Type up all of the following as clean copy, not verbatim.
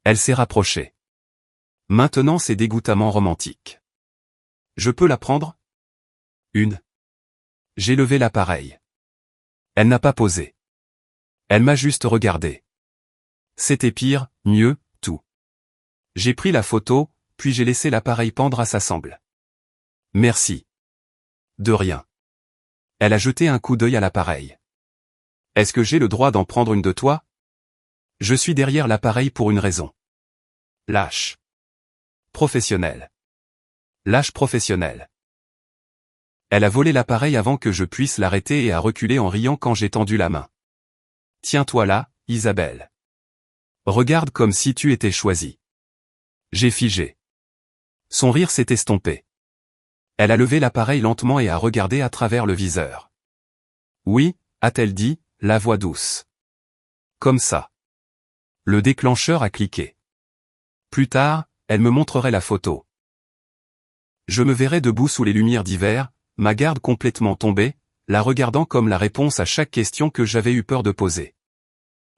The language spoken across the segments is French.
Elle s'est rapprochée. Maintenant c'est dégoûtamment romantique. Je peux la prendre? J'ai levé l'appareil. Elle n'a pas posé. Elle m'a juste regardé. C'était pire, mieux, tout. J'ai pris la photo, puis j'ai laissé l'appareil pendre à sa sangle. Merci. De rien. Elle a jeté un coup d'œil à l'appareil. Est-ce que j'ai le droit d'en prendre une de toi? Je suis derrière l'appareil pour une raison. Lâche. Professionnel. Lâche professionnel. Elle a volé l'appareil avant que je puisse l'arrêter et a reculé en riant quand j'ai tendu la main. Tiens-toi là, Isabelle. Regarde comme si tu étais choisie. J'ai figé. Son rire s'est estompé. Elle a levé l'appareil lentement et a regardé à travers le viseur. Oui, a-t-elle dit, la voix douce. Comme ça. Le déclencheur a cliqué. Plus tard, elle me montrerait la photo. Je me verrais debout sous les lumières d'hiver, ma garde complètement tombée, la regardant comme la réponse à chaque question que j'avais eu peur de poser.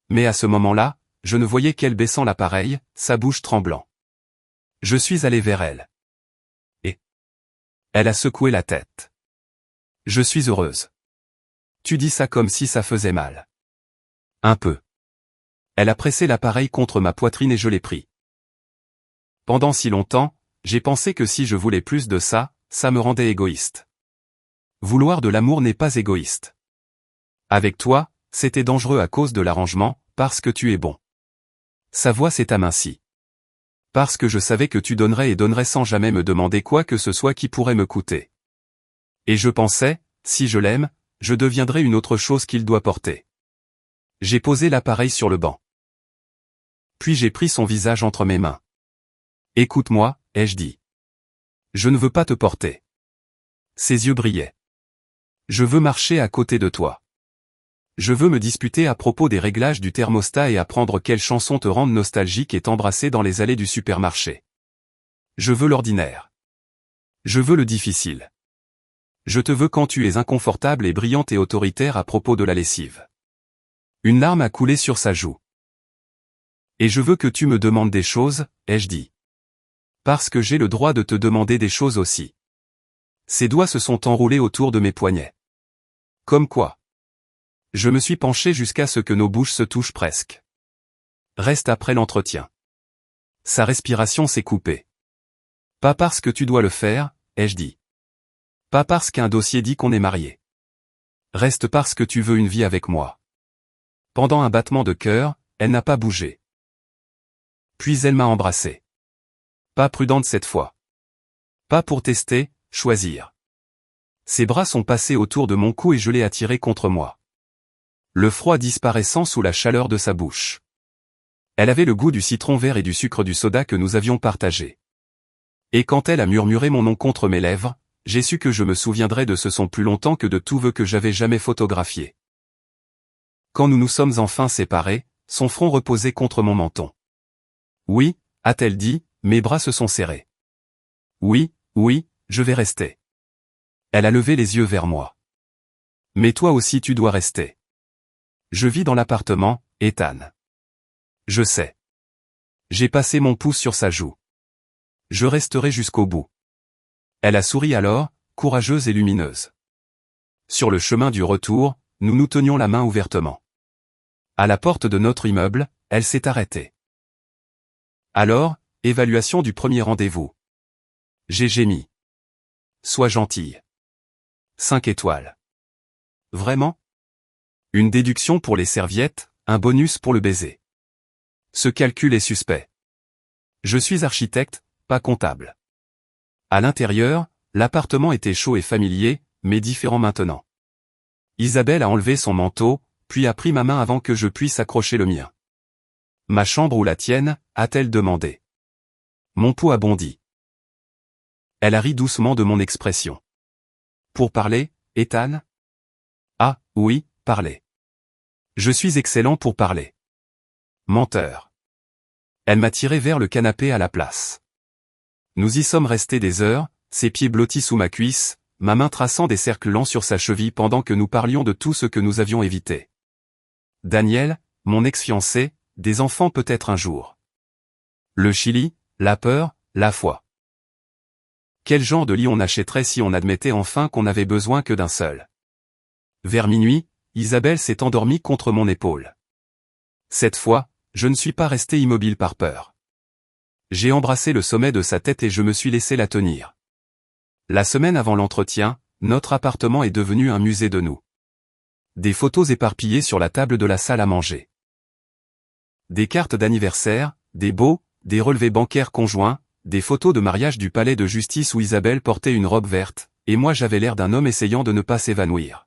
Mais à ce moment-là, je ne voyais qu'elle baissant l'appareil, sa bouche tremblant. Je suis allé vers elle. Et elle a secoué la tête. Je suis heureuse. Tu dis ça comme si ça faisait mal. Un peu. Elle a pressé l'appareil contre ma poitrine et je l'ai pris. Pendant si longtemps, j'ai pensé que si je voulais plus de ça, ça me rendait égoïste. Vouloir de l'amour n'est pas égoïste. Avec toi, c'était dangereux à cause de l'arrangement, parce que tu es bon. Sa voix s'est amincie. Parce que je savais que tu donnerais et donnerais sans jamais me demander quoi que ce soit qui pourrait me coûter. Et je pensais, si je l'aime, je deviendrai une autre chose qu'il doit porter. J'ai posé l'appareil sur le banc. Puis j'ai pris son visage entre mes mains. Écoute-moi, ai-je dit. Je ne veux pas te porter. Ses yeux brillaient. Je veux marcher à côté de toi. Je veux me disputer à propos des réglages du thermostat et apprendre quelles chansons te rendent nostalgique et t'embrasser dans les allées du supermarché. Je veux l'ordinaire. Je veux le difficile. Je te veux quand tu es inconfortable et brillante et autoritaire à propos de la lessive. Une larme a coulé sur sa joue. Et je veux que tu me demandes des choses, ai-je dit. Parce que j'ai le droit de te demander des choses aussi. Ses doigts se sont enroulés autour de mes poignets. Comme quoi? Je me suis penché jusqu'à ce que nos bouches se touchent presque. Reste après l'entretien. Sa respiration s'est coupée. Pas parce que tu dois le faire, ai-je dit. Pas parce qu'un dossier dit qu'on est marié. Reste parce que tu veux une vie avec moi. Pendant un battement de cœur, elle n'a pas bougé. Puis elle m'a embrassé. Pas prudente cette fois. Pas pour tester, choisir. Ses bras sont passés autour de mon cou et je l'ai attiré contre moi. Le froid disparaissant sous la chaleur de sa bouche. Elle avait le goût du citron vert et du sucre du soda que nous avions partagé. Et quand elle a murmuré mon nom contre mes lèvres, j'ai su que je me souviendrais de ce son plus longtemps que de tout vœu que j'avais jamais photographié. Quand nous nous sommes enfin séparés, son front reposait contre mon menton. Oui, a-t-elle dit, mes bras se sont serrés. Oui, je vais rester. Elle a levé les yeux vers moi. Mais toi aussi tu dois rester. Je vis dans l'appartement, Ethan. Je sais. J'ai passé mon pouce sur sa joue. Je resterai jusqu'au bout. Elle a souri alors, courageuse et lumineuse. Sur le chemin du retour, nous nous tenions la main ouvertement. À la porte de notre immeuble, elle s'est arrêtée. Alors, évaluation du premier rendez-vous. J'ai gémi. Sois gentille. 5 étoiles. Vraiment? Une déduction pour les serviettes, un bonus pour le baiser. Ce calcul est suspect. Je suis architecte, pas comptable. À l'intérieur, l'appartement était chaud et familier, mais différent maintenant. Isabelle a enlevé son manteau, puis a pris ma main avant que je puisse accrocher le mien. Ma chambre ou la tienne, a-t-elle demandé. Mon pouls a bondi. Elle a ri doucement de mon expression. Pour parler, Ethan? Ah, oui, parler. Je suis excellent pour parler. Menteur. Elle m'a tiré vers le canapé à la place. Nous y sommes restés des heures, ses pieds blottis sous ma cuisse, ma main traçant des cercles lents sur sa cheville pendant que nous parlions de tout ce que nous avions évité. Daniel, mon ex-fiancé, des enfants peut-être un jour. Le Chili, la peur, la foi. Quel genre de lit on achèterait si on admettait enfin qu'on n'avait besoin que d'un seul? Vers minuit, Isabelle s'est endormie contre mon épaule. Cette fois, je ne suis pas resté immobile par peur. J'ai embrassé le sommet de sa tête et je me suis laissé la tenir. La semaine avant l'entretien, notre appartement est devenu un musée de nous. Des photos éparpillées sur la table de la salle à manger. Des cartes d'anniversaire, des baux, des relevés bancaires conjoints, des photos de mariage du palais de justice où Isabelle portait une robe verte, et moi j'avais l'air d'un homme essayant de ne pas s'évanouir.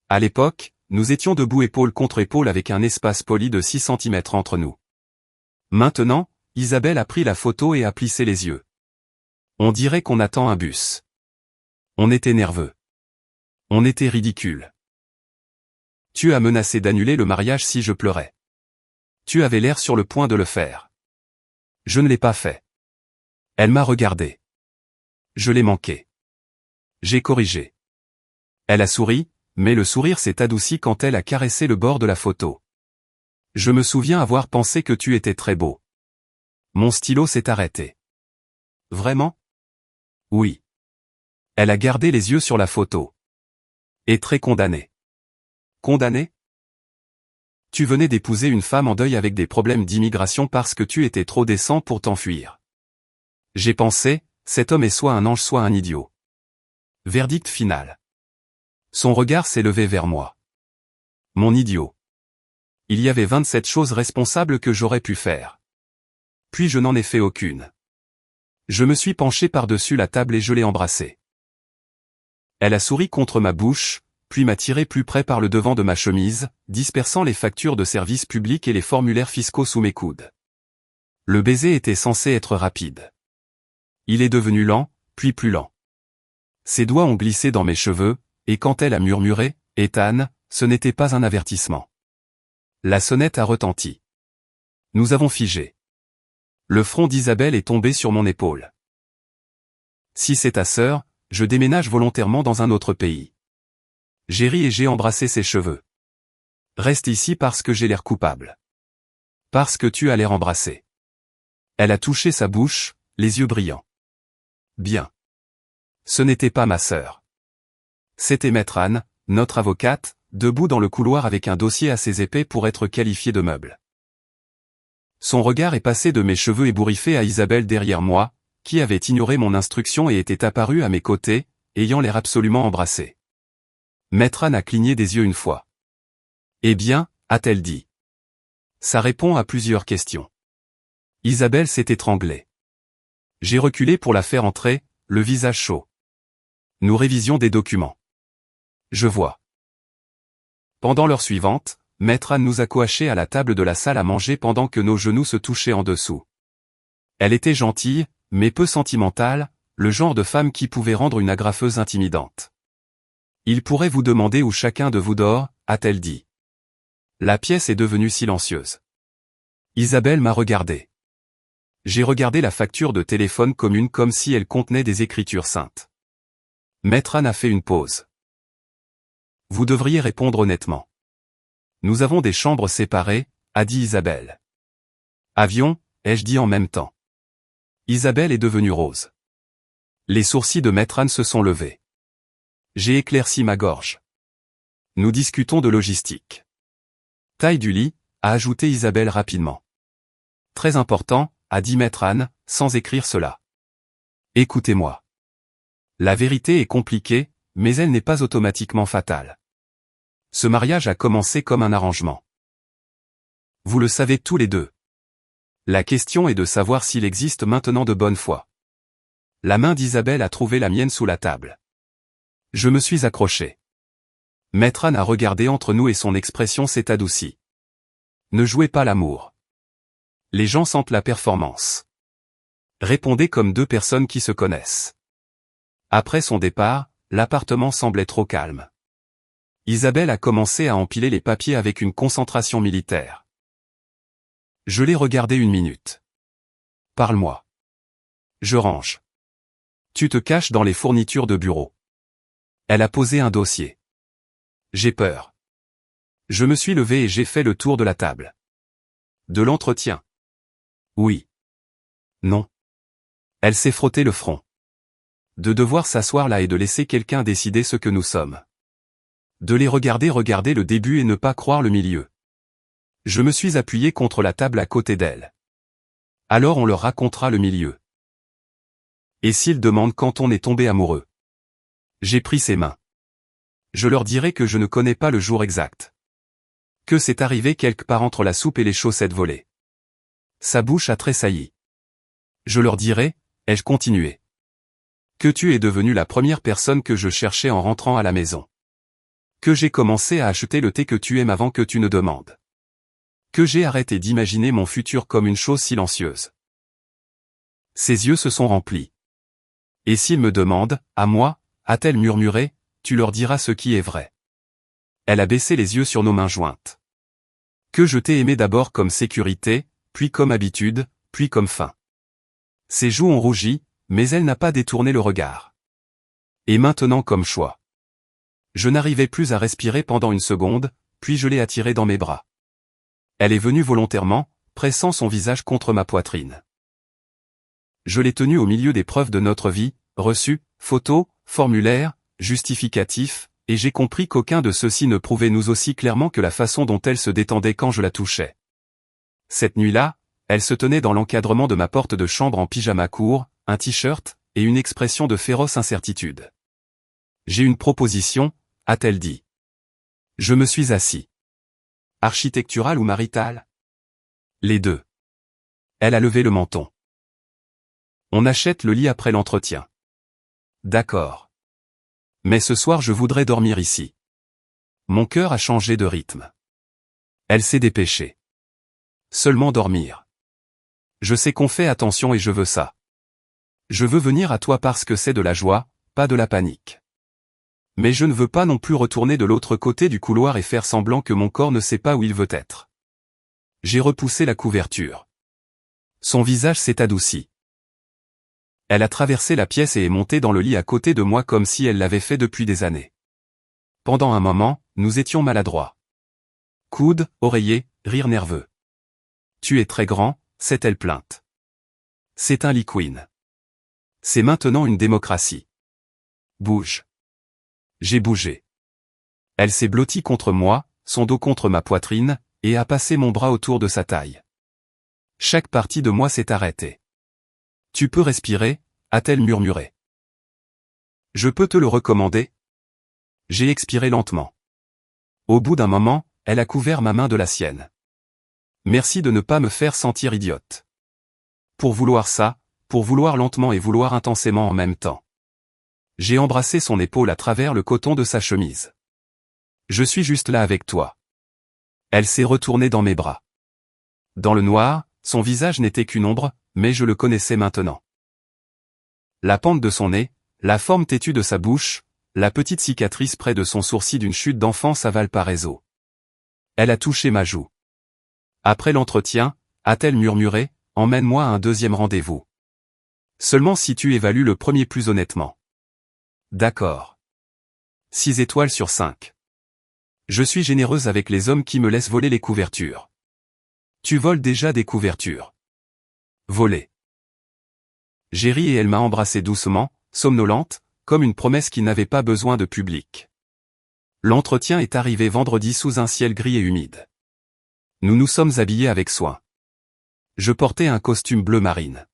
À l'époque, nous étions debout épaule contre épaule avec un espace poli de 6 cm entre nous. Maintenant, Isabelle a pris la photo et a plissé les yeux. On dirait qu'on attend un bus. On était nerveux. On était ridicule. Tu as menacé d'annuler le mariage si je pleurais. Tu avais l'air sur le point de le faire. Je ne l'ai pas fait. Elle m'a regardé. Je l'ai manqué. J'ai corrigé. Elle a souri, mais le sourire s'est adouci quand elle a caressé le bord de la photo. Je me souviens avoir pensé que tu étais très beau. Mon stylo s'est arrêté. Vraiment? Oui. Elle a gardé les yeux sur la photo. Et très condamnée. Condamnée? Tu venais d'épouser une femme en deuil avec des problèmes d'immigration parce que tu étais trop décent pour t'enfuir. J'ai pensé, cet homme est soit un ange soit un idiot. Verdict final. Son regard s'est levé vers moi. Mon idiot. Il y avait 27 choses responsables que j'aurais pu faire. Puis je n'en ai fait aucune. Je me suis penché par-dessus la table et je l'ai embrassée. Elle a souri contre ma bouche, puis m'a tiré plus près par le devant de ma chemise, dispersant les factures de services publics et les formulaires fiscaux sous mes coudes. Le baiser était censé être rapide. Il est devenu lent, puis plus lent. Ses doigts ont glissé dans mes cheveux, et quand elle a murmuré « Ethan », ce n'était pas un avertissement. La sonnette a retenti. Nous avons figé. Le front d'Isabelle est tombé sur mon épaule. Si c'est ta sœur, je déménage volontairement dans un autre pays. J'ai ri et j'ai embrassé ses cheveux. Reste ici parce que j'ai l'air coupable. Parce que tu as l'air embrassé. Elle a touché sa bouche, les yeux brillants. Bien. Ce n'était pas ma sœur. C'était Maître Anne, notre avocate, debout dans le couloir avec un dossier assez épais pour être qualifié de meuble. Son regard est passé de mes cheveux ébouriffés à Isabelle derrière moi, qui avait ignoré mon instruction et était apparue à mes côtés, ayant l'air absolument embrassée. Maître Anne a cligné des yeux une fois. Eh bien, a-t-elle dit. Ça répond à plusieurs questions. Isabelle s'est étranglée. J'ai reculé pour la faire entrer, le visage chaud. Nous révisions des documents. Je vois. Pendant l'heure suivante, Maître Anne nous a coachés à la table de la salle à manger pendant que nos genoux se touchaient en dessous. Elle était gentille, mais peu sentimentale, le genre de femme qui pouvait rendre une agrafeuse intimidante. Il pourrait vous demander où chacun de vous dort, a-t-elle dit. La pièce est devenue silencieuse. Isabelle m'a regardé. J'ai regardé la facture de téléphone commune comme si elle contenait des écritures saintes. Maître Anne a fait une pause. Vous devriez répondre honnêtement. Nous avons des chambres séparées, a dit Isabelle. Avion, ai-je dit en même temps. Isabelle est devenue rose. Les sourcils de Maître Anne se sont levés. J'ai éclairci ma gorge. Nous discutons de logistique. Taille du lit, a ajouté Isabelle rapidement. Très important, a dit Maître Anne, sans écrire cela. Écoutez-moi. La vérité est compliquée, mais elle n'est pas automatiquement fatale. Ce mariage a commencé comme un arrangement. Vous le savez tous les deux. La question est de savoir s'il existe maintenant de bonne foi. La main d'Isabelle a trouvé la mienne sous la table. Je me suis accroché. Maître Anne a regardé entre nous et son expression s'est adoucie. Ne jouez pas l'amour. Les gens sentent la performance. Répondez comme deux personnes qui se connaissent. Après son départ, l'appartement semblait trop calme. Isabelle a commencé à empiler les papiers avec une concentration militaire. Je l'ai regardé une minute. Parle-moi. Je range. Tu te caches dans les fournitures de bureau. Elle a posé un dossier. J'ai peur. Je me suis levé et j'ai fait le tour de la table. De l'entretien. Oui. Non. Elle s'est frotté le front. De devoir s'asseoir là et de laisser quelqu'un décider ce que nous sommes. De les regarder le début et ne pas croire le milieu. Je me suis appuyé contre la table à côté d'elle. Alors on leur racontera le milieu. Et s'ils demandent quand on est tombé amoureux? J'ai pris ses mains. Je leur dirai que je ne connais pas le jour exact. Que c'est arrivé quelque part entre la soupe et les chaussettes volées. Sa bouche a tressailli. Je leur dirai, ai-je continué, que tu es devenue la première personne que je cherchais en rentrant à la maison. Que j'ai commencé à acheter le thé que tu aimes avant que tu ne demandes. Que j'ai arrêté d'imaginer mon futur comme une chose silencieuse. Ses yeux se sont remplis. Et s'ils me demandent, à moi, a-t-elle murmuré, tu leur diras ce qui est vrai. Elle a baissé les yeux sur nos mains jointes. Que je t'ai aimé d'abord comme sécurité, puis comme habitude, puis comme fin. Ses joues ont rougi, mais elle n'a pas détourné le regard. Et maintenant comme choix. Je n'arrivais plus à respirer pendant une seconde, puis je l'ai attirée dans mes bras. Elle est venue volontairement, pressant son visage contre ma poitrine. Je l'ai tenue au milieu des preuves de notre vie, reçues, photos, formulaires, justificatifs, et j'ai compris qu'aucun de ceux-ci ne prouvait nous aussi clairement que la façon dont elle se détendait quand je la touchais. Cette nuit-là, elle se tenait dans l'encadrement de ma porte de chambre en pyjama court, un t-shirt, et une expression de féroce incertitude. J'ai une proposition, a-t-elle dit. Je me suis assis. Architectural ou marital? Les deux. Elle a levé le menton. On achète le lit après l'entretien. D'accord. Mais ce soir je voudrais dormir ici. Mon cœur a changé de rythme. Elle s'est dépêchée. Seulement dormir. Je sais qu'on fait attention et je veux ça. Je veux venir à toi parce que c'est de la joie, pas de la panique. Mais je ne veux pas non plus retourner de l'autre côté du couloir et faire semblant que mon corps ne sait pas où il veut être. J'ai repoussé la couverture. Son visage s'est adouci. Elle a traversé la pièce et est montée dans le lit à côté de moi comme si elle l'avait fait depuis des années. Pendant un moment, nous étions maladroits. Coude, oreiller, rire nerveux. Tu es très grand, s'est-elle plainte. C'est un lit queen. C'est maintenant une démocratie. Bouge. J'ai bougé. Elle s'est blottie contre moi, son dos contre ma poitrine, et a passé mon bras autour de sa taille. Chaque partie de moi s'est arrêtée. Tu peux respirer, a-t-elle murmuré. Je peux te le recommander? J'ai expiré lentement. Au bout d'un moment, elle a couvert ma main de la sienne. Merci de ne pas me faire sentir idiote. Pour vouloir ça, pour vouloir lentement et vouloir intensément en même temps. J'ai embrassé son épaule à travers le coton de sa chemise. Je suis juste là avec toi. Elle s'est retournée dans mes bras. Dans le noir, son visage n'était qu'une ombre, mais je le connaissais maintenant. La pente de son nez, la forme têtue de sa bouche, la petite cicatrice près de son sourcil d'une chute d'enfance à Valparaiso. Elle a touché ma joue. Après l'entretien, a-t-elle murmuré, emmène-moi à un deuxième rendez-vous. Seulement si tu évalues le premier plus honnêtement. D'accord. 6 étoiles sur 5. Je suis généreuse avec les hommes qui me laissent voler les couvertures. Tu voles déjà des couvertures. Voler. J'ai ri et elle m'a embrassé doucement, somnolente, comme une promesse qui n'avait pas besoin de public. L'entretien est arrivé vendredi sous un ciel gris et humide. Nous nous sommes habillés avec soin. Je portais un costume bleu marine.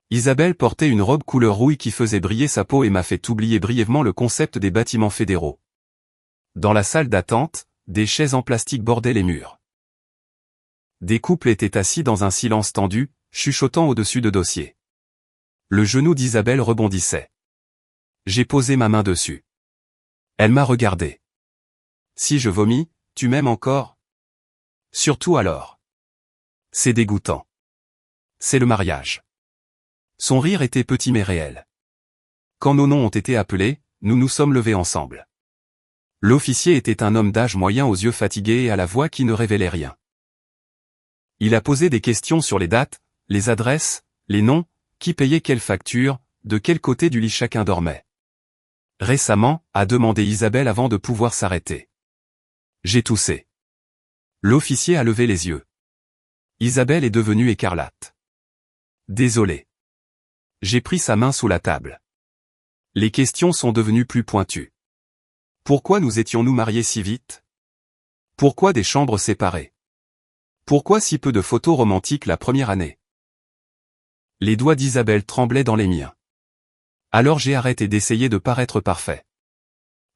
Isabelle portait une robe couleur rouille qui faisait briller sa peau et m'a fait oublier brièvement le concept des bâtiments fédéraux. Dans la salle d'attente, des chaises en plastique bordaient les murs. Des couples étaient assis dans un silence tendu, chuchotant au-dessus de dossiers. Le genou d'Isabelle rebondissait. J'ai posé ma main dessus. Elle m'a regardé. Si je vomis, tu m'aimes encore? Surtout alors. C'est dégoûtant. C'est le mariage. Son rire était petit mais réel. Quand nos noms ont été appelés, nous nous sommes levés ensemble. L'officier était un homme d'âge moyen aux yeux fatigués et à la voix qui ne révélait rien. Il a posé des questions sur les dates, les adresses, les noms, qui payait quelle facture, de quel côté du lit chacun dormait. Récemment, a demandé Isabelle avant de pouvoir s'arrêter. J'ai toussé. L'officier a levé les yeux. Isabelle est devenue écarlate. Désolé. J'ai pris sa main sous la table. Les questions sont devenues plus pointues. Pourquoi nous étions-nous mariés si vite? Pourquoi des chambres séparées? Pourquoi si peu de photos romantiques la première année? Les doigts d'Isabelle tremblaient dans les miens. Alors j'ai arrêté d'essayer de paraître parfait.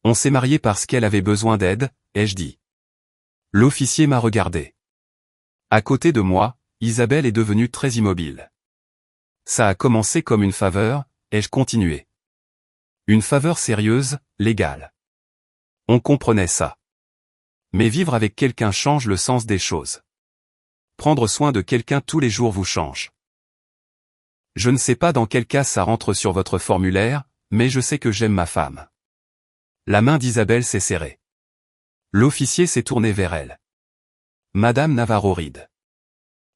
On s'est mariés parce qu'elle avait besoin d'aide, ai-je dit. L'officier m'a regardé. À côté de moi, Isabelle est devenue très immobile. Ça a commencé comme une faveur, ai-je continué. Une faveur sérieuse, légale. On comprenait ça. Mais vivre avec quelqu'un change le sens des choses. Prendre soin de quelqu'un tous les jours vous change. Je ne sais pas dans quel cas ça rentre sur votre formulaire, mais je sais que j'aime ma femme. La main d'Isabelle s'est serrée. L'officier s'est tourné vers elle. Madame Navarro-Ride.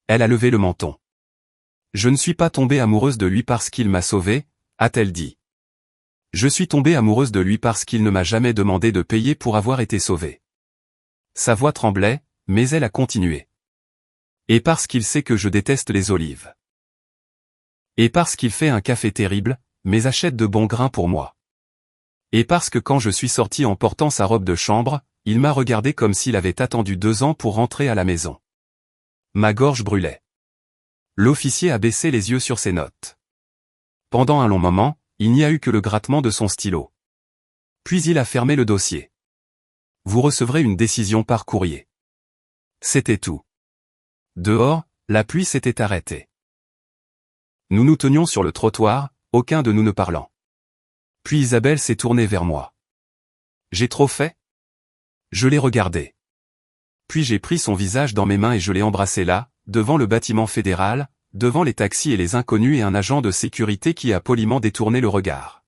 Elle a levé le menton. Je ne suis pas tombée amoureuse de lui parce qu'il m'a sauvée, a-t-elle dit. Je suis tombée amoureuse de lui parce qu'il ne m'a jamais demandé de payer pour avoir été sauvée. Sa voix tremblait, mais elle a continué. Et parce qu'il sait que je déteste les olives. Et parce qu'il fait un café terrible, mais achète de bons grains pour moi. Et parce que quand je suis sortie en portant sa robe de chambre, il m'a regardé comme s'il avait attendu 2 ans pour rentrer à la maison. Ma gorge brûlait. L'officier a baissé les yeux sur ses notes. Pendant un long moment, il n'y a eu que le grattement de son stylo. Puis il a fermé le dossier. Vous recevrez une décision par courrier. C'était tout. Dehors, la pluie s'était arrêtée. Nous nous tenions sur le trottoir, aucun de nous ne parlant. Puis Isabelle s'est tournée vers moi. J'ai trop fait? Je l'ai regardée. Puis j'ai pris son visage dans mes mains et je l'ai embrassé là, devant le bâtiment fédéral, devant les taxis et les inconnus et un agent de sécurité qui a poliment détourné le regard.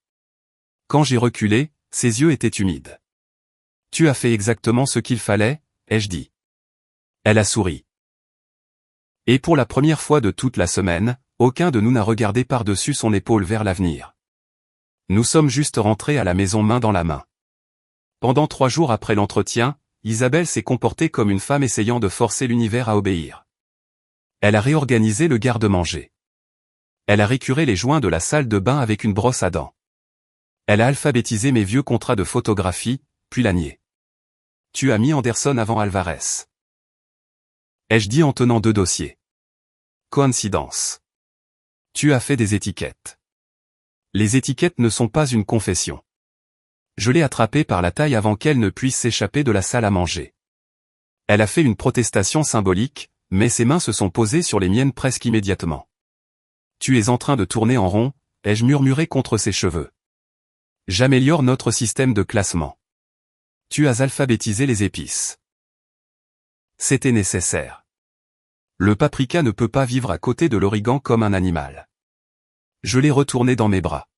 Quand j'ai reculé, ses yeux étaient humides. Tu as fait exactement ce qu'il fallait, ai-je dit. Elle a souri. Et pour la première fois de toute la semaine, aucun de nous n'a regardé par-dessus son épaule vers l'avenir. Nous sommes juste rentrés à la maison main dans la main. Pendant 3 jours après l'entretien, Isabelle s'est comportée comme une femme essayant de forcer l'univers à obéir. Elle a réorganisé le garde-manger. Elle a récuré les joints de la salle de bain avec une brosse à dents. Elle a alphabétisé mes vieux contrats de photographie, puis l'a nié. Tu as mis Anderson avant Alvarez. Ai-je dit en tenant 2 dossiers. Coïncidence. Tu as fait des étiquettes. Les étiquettes ne sont pas une confession. Je l'ai attrapée par la taille avant qu'elle ne puisse s'échapper de la salle à manger. Elle a fait une protestation symbolique, mais ses mains se sont posées sur les miennes presque immédiatement. Tu es en train de tourner en rond, ai-je murmuré contre ses cheveux. J'améliore notre système de classement. Tu as alphabétisé les épices. C'était nécessaire. Le paprika ne peut pas vivre à côté de l'origan comme un animal. Je l'ai retourné dans mes bras.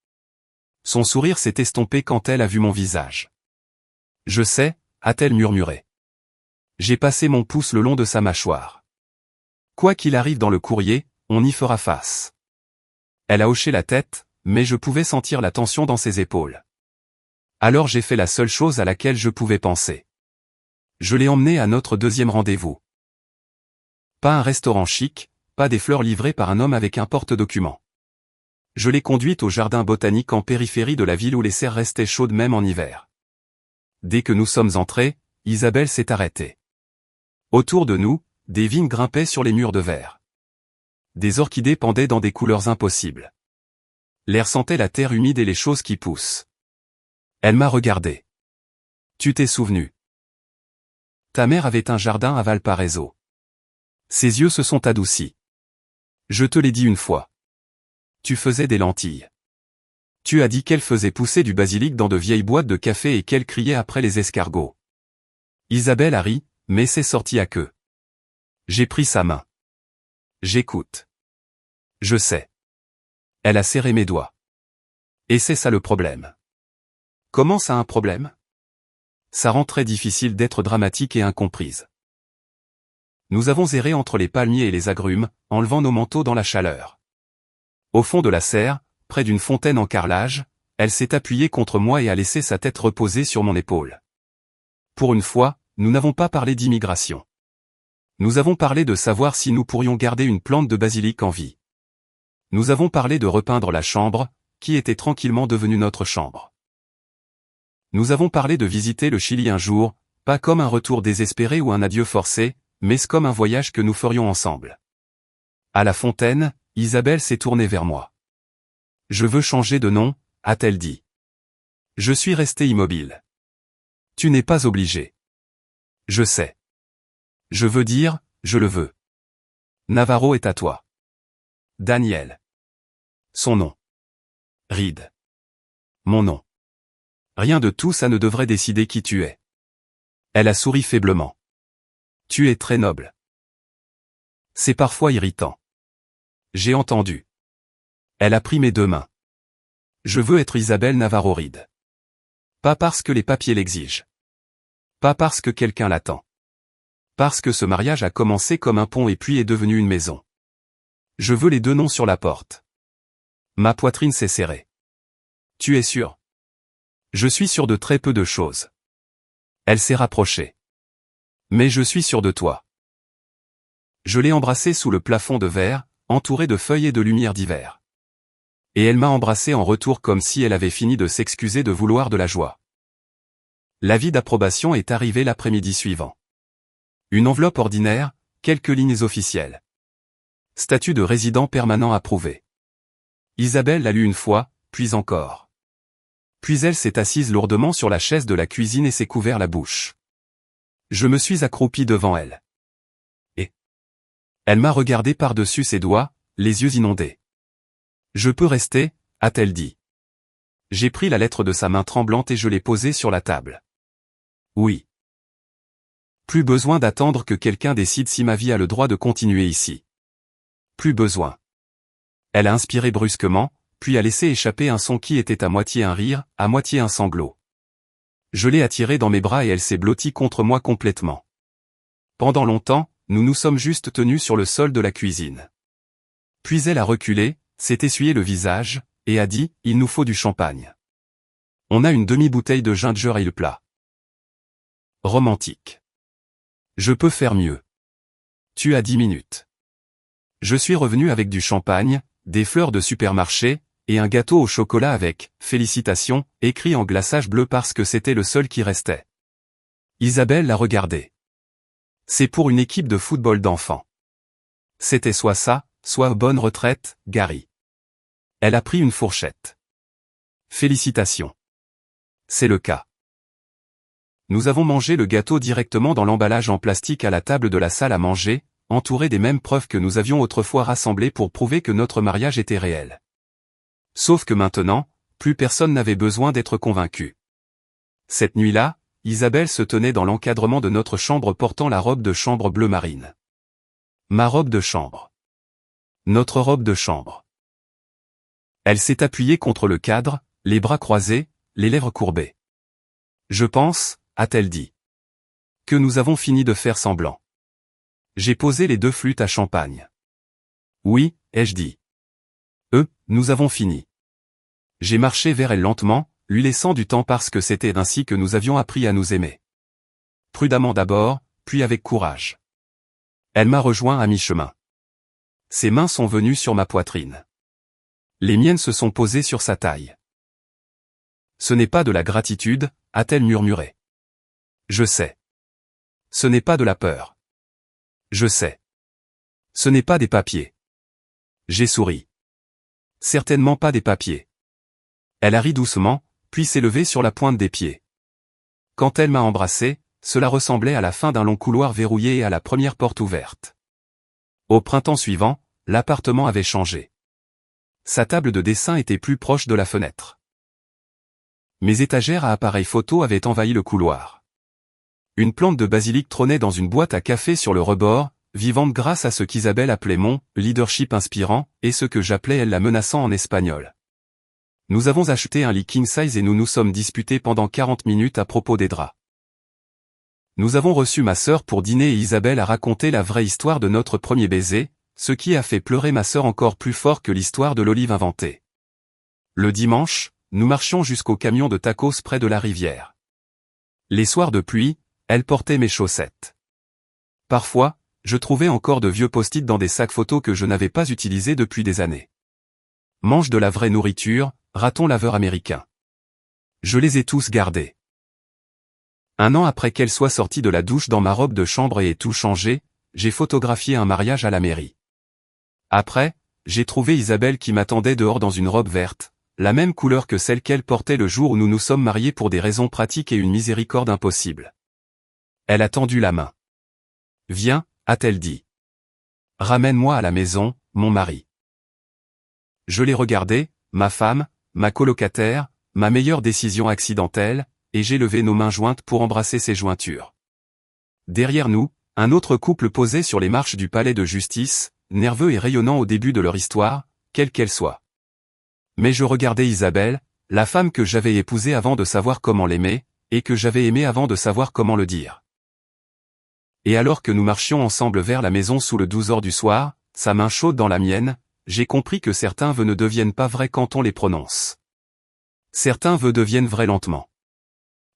Son sourire s'est estompé quand elle a vu mon visage. Je sais, a-t-elle murmuré. J'ai passé mon pouce le long de sa mâchoire. Quoi qu'il arrive dans le courrier, on y fera face. Elle a hoché la tête, mais je pouvais sentir la tension dans ses épaules. Alors j'ai fait la seule chose à laquelle je pouvais penser. Je l'ai emmenée à notre 2e rendez-vous. Pas un restaurant chic, pas des fleurs livrées par un homme avec un porte-document. Je l'ai conduite au jardin botanique en périphérie de la ville où les serres restaient chaudes même en hiver. Dès que nous sommes entrés, Isabelle s'est arrêtée. Autour de nous, des vignes grimpaient sur les murs de verre. Des orchidées pendaient dans des couleurs impossibles. L'air sentait la terre humide et les choses qui poussent. Elle m'a regardé. Tu t'es souvenu. Ta mère avait un jardin à Valparaiso. Ses yeux se sont adoucis. Je te l'ai dit une fois. Tu faisais des lentilles. Tu as dit qu'elle faisait pousser du basilic dans de vieilles boîtes de café et qu'elle criait après les escargots. Isabelle a ri, mais c'est sorti à queue. J'ai pris sa main. J'écoute. Je sais. Elle a serré mes doigts. Et c'est ça le problème. Comment ça un problème? Ça rend très difficile d'être dramatique et incomprise. Nous avons erré entre les palmiers et les agrumes, enlevant nos manteaux dans la chaleur. Au fond de la serre, près d'une fontaine en carrelage, elle s'est appuyée contre moi et a laissé sa tête reposer sur mon épaule. Pour une fois, nous n'avons pas parlé d'immigration. Nous avons parlé de savoir si nous pourrions garder une plante de basilic en vie. Nous avons parlé de repeindre la chambre, qui était tranquillement devenue notre chambre. Nous avons parlé de visiter le Chili un jour, pas comme un retour désespéré ou un adieu forcé, mais comme un voyage que nous ferions ensemble. À la fontaine, Isabelle s'est tournée vers moi. « Je veux changer de nom », a-t-elle dit. Je suis resté immobile. « Tu n'es pas obligé. »« Je sais. »« Je veux dire, je le veux. »« Navarro est à toi. »« Daniel. » Son nom. « Reed. » Mon nom. Rien de tout ça ne devrait décider qui tu es. Elle a souri faiblement. « Tu es très noble. » C'est parfois irritant. J'ai entendu. Elle a pris mes deux mains. Je veux être Isabelle Navarro Reed. Pas parce que les papiers l'exigent. Pas parce que quelqu'un l'attend. Parce que ce mariage a commencé comme un pont et puis est devenu une maison. Je veux les deux noms sur la porte. Ma poitrine s'est serrée. Tu es sûr? Je suis sûr de très peu de choses. Elle s'est rapprochée. Mais je suis sûr de toi. Je l'ai embrassée sous le plafond de verre, entourée de feuilles et de lumière d'hiver. Et elle m'a embrassé en retour comme si elle avait fini de s'excuser de vouloir de la joie. L'avis d'approbation est arrivé l'après-midi suivant. Une enveloppe ordinaire, quelques lignes officielles. Statut de résident permanent approuvé. Isabelle l'a lu une fois, puis encore. Puis elle s'est assise lourdement sur la chaise de la cuisine et s'est couvert la bouche. Je me suis accroupi devant elle. Et elle m'a regardé par-dessus ses doigts, les yeux inondés. « Je peux rester ?» a-t-elle dit. J'ai pris la lettre de sa main tremblante et je l'ai posée sur la table. Oui. Plus besoin d'attendre que quelqu'un décide si ma vie a le droit de continuer ici. Plus besoin. Elle a inspiré brusquement, puis a laissé échapper un son qui était à moitié un rire, à moitié un sanglot. Je l'ai attirée dans mes bras et elle s'est blottie contre moi complètement. Pendant longtemps, nous nous sommes juste tenus sur le sol de la cuisine. Puis elle a reculé, s'est essuyé le visage, et a dit, « Il nous faut du champagne. » On a une demi-bouteille de ginger ale plat. Romantique. Je peux faire mieux. Tu as 10 minutes. Je suis revenu avec du champagne, des fleurs de supermarché, et un gâteau au chocolat avec « Félicitations » écrit en glaçage bleu parce que c'était le seul qui restait. Isabelle l'a regardé. C'est pour une équipe de football d'enfants. C'était soit ça, soit bonne retraite, Gary. Elle a pris une fourchette. Félicitations. C'est le cas. Nous avons mangé le gâteau directement dans l'emballage en plastique à la table de la salle à manger, entouré des mêmes preuves que nous avions autrefois rassemblées pour prouver que notre mariage était réel. Sauf que maintenant, plus personne n'avait besoin d'être convaincu. Cette nuit-là, Isabelle se tenait dans l'encadrement de notre chambre portant la robe de chambre bleu marine. Ma robe de chambre. Notre robe de chambre. Elle s'est appuyée contre le cadre, les bras croisés, les lèvres courbées. Je pense, a-t-elle dit, que nous avons fini de faire semblant. J'ai posé les deux flûtes à champagne. Oui, ai-je dit. Nous avons fini. J'ai marché vers elle lentement, lui laissant du temps parce que c'était ainsi que nous avions appris à nous aimer. Prudemment d'abord, puis avec courage. Elle m'a rejoint à mi-chemin. Ses mains sont venues sur ma poitrine. Les miennes se sont posées sur sa taille. Ce n'est pas de la gratitude, a-t-elle murmuré. Je sais. Ce n'est pas de la peur. Je sais. Ce n'est pas des papiers. J'ai souri. Certainement pas des papiers. Elle a ri doucement, puis s'est levée sur la pointe des pieds. Quand elle m'a embrassé, cela ressemblait à la fin d'un long couloir verrouillé et à la première porte ouverte. Au printemps suivant, l'appartement avait changé. Sa table de dessin était plus proche de la fenêtre. Mes étagères à appareil photo avaient envahi le couloir. Une plante de basilic trônait dans une boîte à café sur le rebord, vivante grâce à ce qu'Isabelle appelait mon « leadership inspirant » et ce que j'appelais elle la menaçant en espagnol. Nous avons acheté un lit king size et nous nous sommes disputés pendant 40 minutes à propos des draps. Nous avons reçu ma sœur pour dîner et Isabelle a raconté la vraie histoire de notre premier baiser, ce qui a fait pleurer ma sœur encore plus fort que l'histoire de l'olive inventée. Le dimanche, nous marchions jusqu'au camion de tacos près de la rivière. Les soirs de pluie, elle portait mes chaussettes. Parfois, je trouvais encore de vieux post-it dans des sacs photos que je n'avais pas utilisés depuis des années. mange de la vraie nourriture, raton laveur américain. Je les ai tous gardés. Un an après qu'elle soit sortie de la douche dans ma robe de chambre et ait tout changé, j'ai photographié un mariage à la mairie. Après, j'ai trouvé Isabelle qui m'attendait dehors dans une robe verte, la même couleur que celle qu'elle portait le jour où nous nous sommes mariés pour des raisons pratiques et une miséricorde impossible. Elle a tendu la main. « Viens », a-t-elle dit. « Ramène-moi à la maison, mon mari. » Je l'ai regardée, ma femme, ma colocataire, ma meilleure décision accidentelle, et j'ai levé nos mains jointes pour embrasser ses jointures. Derrière nous, un autre couple posait sur les marches du palais de justice, nerveux et rayonnant au début de leur histoire, quelle qu'elle soit. Mais je regardais Isabelle, la femme que j'avais épousée avant de savoir comment l'aimer, et que j'avais aimée avant de savoir comment le dire. Et alors que nous marchions ensemble vers la maison sous le 12 heures du soir, sa main chaude dans la mienne, j'ai compris que certains vœux ne deviennent pas vrais quand on les prononce. Certains vœux deviennent vrais lentement.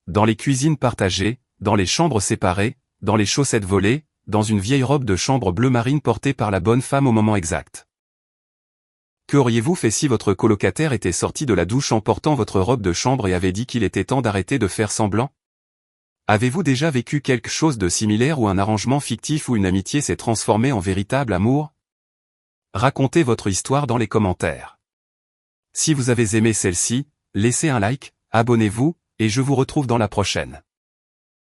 Dans les cuisines partagées, dans les chambres séparées, dans les chaussettes volées, dans une vieille robe de chambre bleu marine portée par la bonne femme au moment exact. Qu'auriez-vous fait si votre colocataire était sorti de la douche en portant votre robe de chambre et avait dit qu'il était temps d'arrêter de faire semblant? Avez-vous déjà vécu quelque chose de similaire où un arrangement fictif ou une amitié s'est transformé en véritable amour? Racontez votre histoire dans les commentaires. Si vous avez aimé celle-ci, laissez un like, abonnez-vous, et je vous retrouve dans la prochaine.